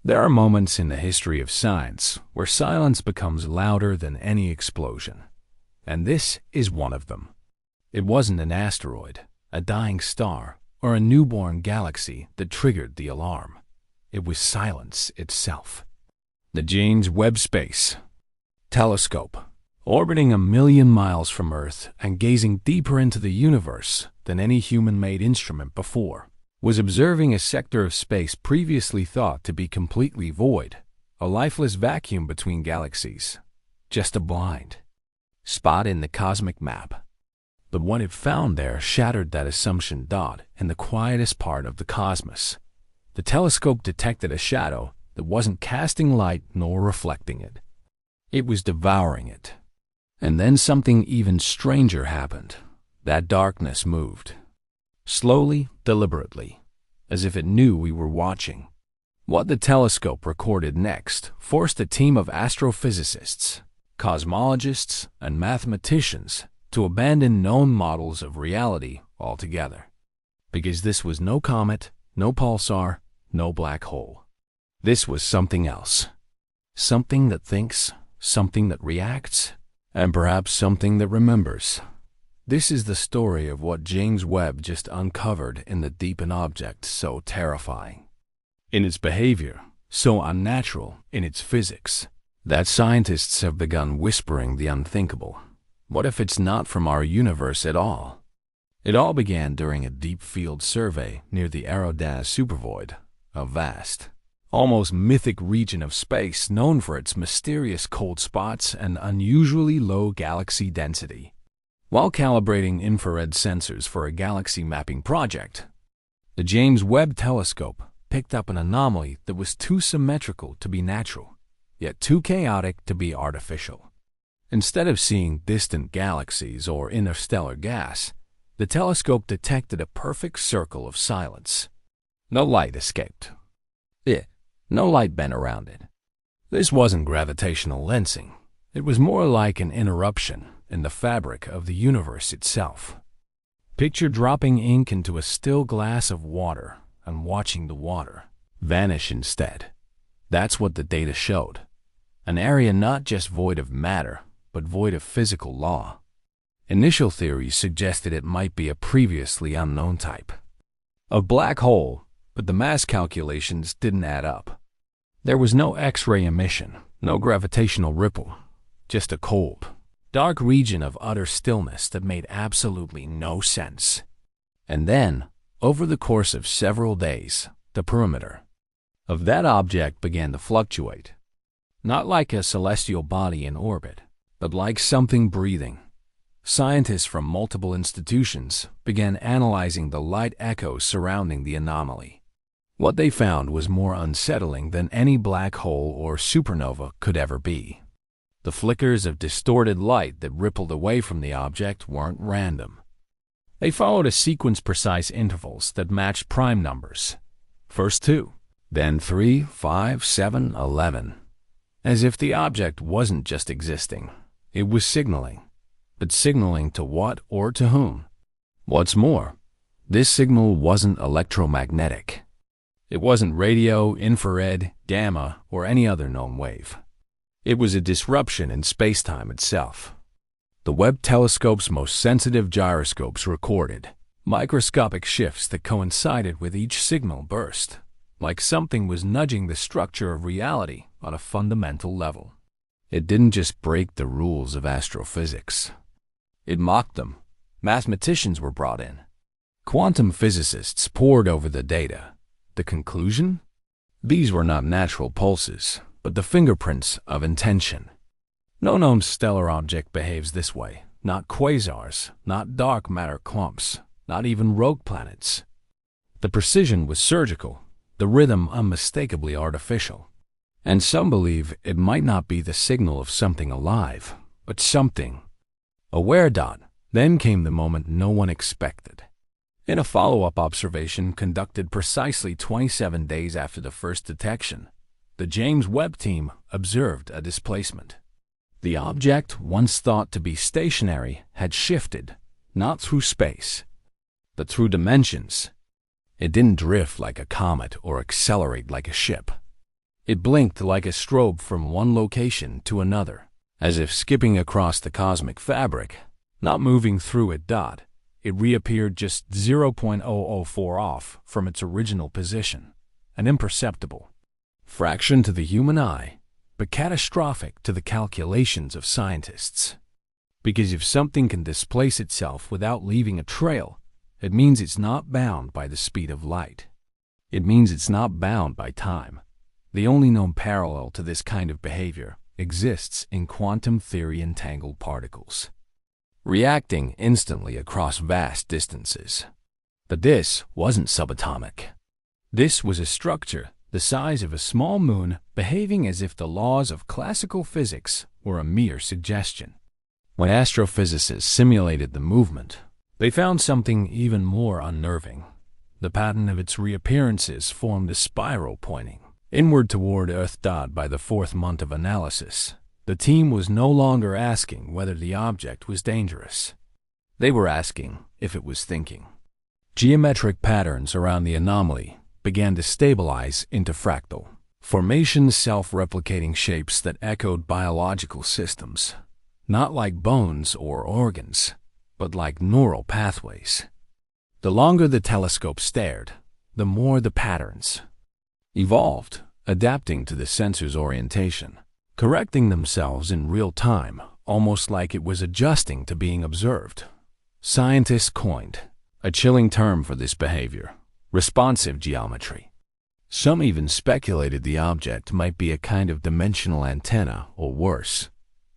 There are moments in the history of science where silence becomes louder than any explosion. And this is one of them. It wasn't an asteroid, a dying star, or a newborn galaxy that triggered the alarm. It was silence itself. The James Webb Space Telescope, orbiting 1,000,000 miles from Earth and gazing deeper into the universe than any human-made instrument before, was observing a sector of space previously thought to be completely void, a lifeless vacuum between galaxies, just a blind spot in the cosmic map. But what it found there shattered that assumption. In the quietest part of the cosmos, the telescope detected a shadow that wasn't casting light nor reflecting it. It was devouring it. And then something even stranger happened. That darkness moved. Slowly, deliberately, as if it knew we were watching. What the telescope recorded next forced a team of astrophysicists, cosmologists, and mathematicians to abandon known models of reality altogether. Because this was no comet, no pulsar, no black hole. This was something else. Something that thinks, something that reacts, and perhaps something that remembers. This is the story of what James Webb just uncovered in the deep an object so terrifying in its behavior, so unnatural in its physics, that scientists have begun whispering the unthinkable. What if it's not from our universe at all? It all began during a deep field survey near the Aerodaz supervoid, a vast, almost mythic region of space known for its mysterious cold spots and unusually low galaxy density. While calibrating infrared sensors for a galaxy mapping project, the James Webb Telescope picked up an anomaly that was too symmetrical to be natural, yet too chaotic to be artificial. Instead of seeing distant galaxies or interstellar gas, the telescope detected a perfect circle of silence. No light escaped. No light bent around it. This wasn't gravitational lensing. It was more like an interruption in the fabric of the universe itself. Picture dropping ink into a still glass of water and watching the water vanish instead. That's what the data showed. An area not just void of matter, but void of physical law. Initial theories suggested it might be a previously unknown type of black hole, but the mass calculations didn't add up. There was no X-ray emission, no gravitational ripple, just a cold, dark region of utter stillness that made absolutely no sense. And then, over the course of several days, the perimeter of that object began to fluctuate. Not like a celestial body in orbit, but like something breathing. Scientists from multiple institutions began analyzing the light echoes surrounding the anomaly. What they found was more unsettling than any black hole or supernova could ever be. The flickers of distorted light that rippled away from the object weren't random. They followed a sequence-precise intervals that matched prime numbers. First 2, then 3, 5, 7, 11. As if the object wasn't just existing, it was signaling. But signaling to what or to whom? What's more, this signal wasn't electromagnetic. It wasn't radio, infrared, gamma, or any other known wave. It was a disruption in space-time itself. The Webb telescope's most sensitive gyroscopes recorded microscopic shifts that coincided with each signal burst, like something was nudging the structure of reality on a fundamental level. It didn't just break the rules of astrophysics. It mocked them. Mathematicians were brought in. Quantum physicists pored over the data. The conclusion? These were not natural pulses, but the fingerprints of intention. No known stellar object behaves this way. Not quasars, not dark matter clumps, not even rogue planets. The precision was surgical, the rhythm unmistakably artificial. And some believe it might not be the signal of something alive, but something aware. Then came the moment no one expected. In a follow-up observation conducted precisely 27 days after the first detection, the James Webb team observed a displacement. The object, once thought to be stationary, had shifted, not through space, but through dimensions. It didn't drift like a comet or accelerate like a ship. It blinked like a strobe from one location to another, as if skipping across the cosmic fabric, not moving through it. It reappeared just 0.004 off from its original position, an imperceptible fraction to the human eye, but catastrophic to the calculations of scientists. Because if something can displace itself without leaving a trail, it means it's not bound by the speed of light. It means it's not bound by time. The only known parallel to this kind of behavior exists in quantum theory entangled particles, reacting instantly across vast distances. But this wasn't subatomic. This was a structure the size of a small moon behaving as if the laws of classical physics were a mere suggestion. When astrophysicists simulated the movement, they found something even more unnerving. The pattern of its reappearances formed a spiral pointing inward toward Earth. By the fourth month of analysis, the team was no longer asking whether the object was dangerous. They were asking if it was thinking. Geometric patterns around the anomaly began to stabilize into fractal formations, self-replicating shapes that echoed biological systems, not like bones or organs, but like neural pathways. The longer the telescope stared, the more the patterns evolved, adapting to the sensor's orientation, correcting themselves in real time, almost like it was adjusting to being observed. Scientists coined a chilling term for this behavior: responsive geometry. Some even speculated the object might be a kind of dimensional antenna, or worse,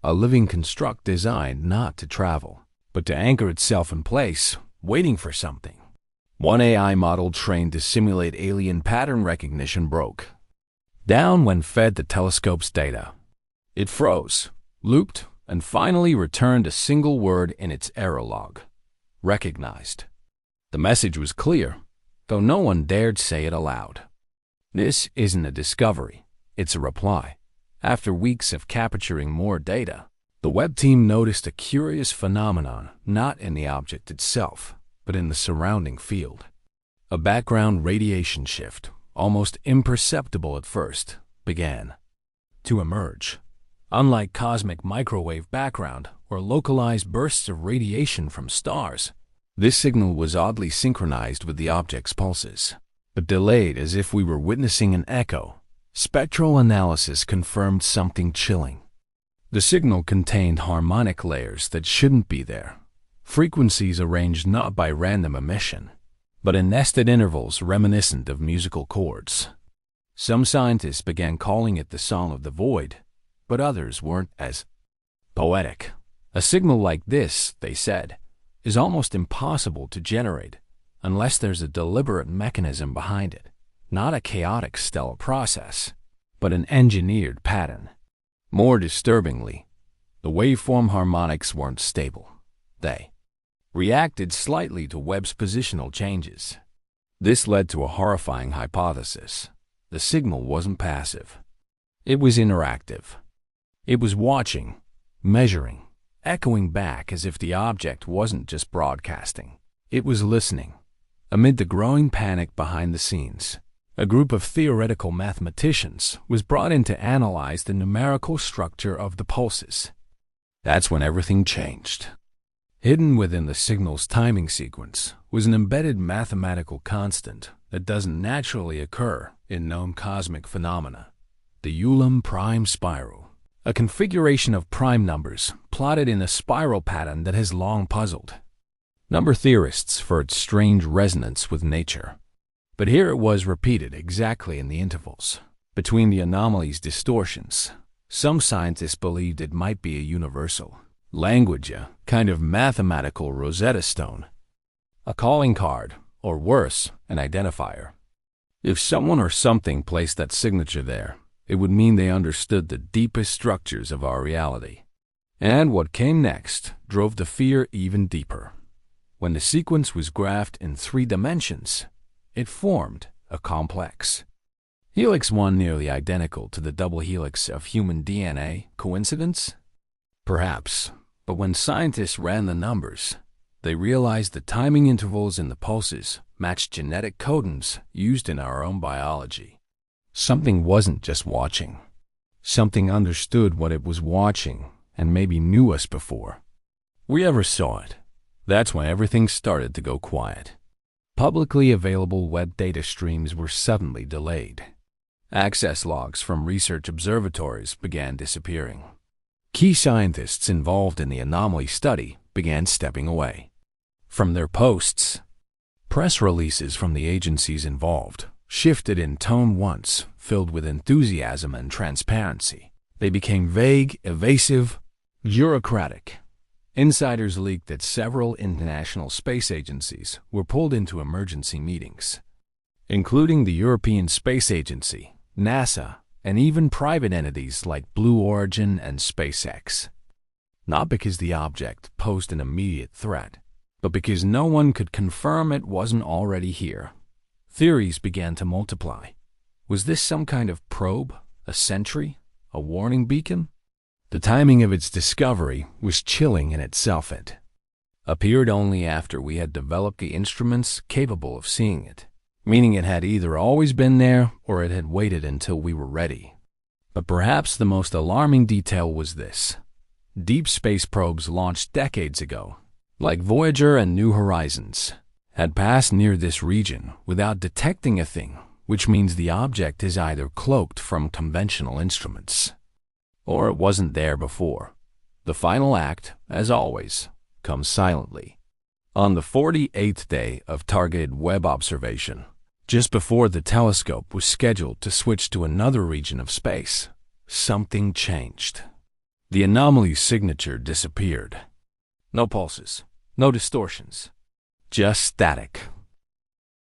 a living construct designed not to travel, but to anchor itself in place, waiting for something. One AI model trained to simulate alien pattern recognition broke down when fed the telescope's data. It froze, looped, and finally returned a single word in its error log: recognized. The message was clear, though no one dared say it aloud. This isn't a discovery, it's a reply. After weeks of capturing more data, the Webb team noticed a curious phenomenon not in the object itself, but in the surrounding field. A background radiation shift, almost imperceptible at first, began to emerge. Unlike cosmic microwave background or localized bursts of radiation from stars, this signal was oddly synchronized with the object's pulses, but delayed as if we were witnessing an echo. Spectral analysis confirmed something chilling. The signal contained harmonic layers that shouldn't be there, frequencies arranged not by random emission, but in nested intervals reminiscent of musical chords. Some scientists began calling it the Song of the Void, but others weren't as poetic. A signal like this, they said, is almost impossible to generate unless there's a deliberate mechanism behind it, not a chaotic stellar process, but an engineered pattern. More disturbingly, the waveform harmonics weren't stable. They reacted slightly to Webb's positional changes. This led to a horrifying hypothesis. The signal wasn't passive. It was interactive. It was watching, measuring, echoing back as if the object wasn't just broadcasting. It was listening. Amid the growing panic behind the scenes, a group of theoretical mathematicians was brought in to analyze the numerical structure of the pulses. That's when everything changed. Hidden within the signal's timing sequence was an embedded mathematical constant that doesn't naturally occur in known cosmic phenomena: the Ulam prime spiral, a configuration of prime numbers plotted in a spiral pattern that has long puzzled number theorists for its strange resonance with nature. But here it was repeated exactly in the intervals between the anomaly's distortions. Some scientists believed it might be a universal language, a kind of mathematical Rosetta Stone, a calling card, or worse, an identifier. If someone or something placed that signature there, it would mean they understood the deepest structures of our reality. And what came next drove the fear even deeper. When the sequence was graphed in 3 dimensions, it formed a complex helix, one nearly identical to the double helix of human DNA. Coincidence? Perhaps. But when scientists ran the numbers, they realized the timing intervals in the pulses matched genetic codons used in our own biology. Something wasn't just watching. Something understood what it was watching and maybe knew us before we ever saw it. That's when everything started to go quiet. Publicly available Webb data streams were suddenly delayed. Access logs from research observatories began disappearing. Key scientists involved in the anomaly study began stepping away from their posts. Press releases from the agencies involved shifted in tone once filled with enthusiasm and transparency. They became vague, evasive, bureaucratic. Insiders leaked that several international space agencies were pulled into emergency meetings, including the European Space Agency, NASA, and even private entities like Blue Origin and SpaceX. Not because the object posed an immediate threat, but because no one could confirm it wasn't already here. Theories began to multiply. Was this some kind of probe, a sentry, a warning beacon? The timing of its discovery was chilling in itself. It appeared only after we had developed the instruments capable of seeing it, meaning it had either always been there or it had waited until we were ready. But perhaps the most alarming detail was this. Deep space probes launched decades ago, like Voyager and New Horizons, had passed near this region without detecting a thing, which means the object is either cloaked from conventional instruments, or it wasn't there before. The final act, as always, comes silently. On the 48th day of targeted Webb observation, just before the telescope was scheduled to switch to another region of space, something changed. The anomaly's signature disappeared. No pulses, no distortions, just static.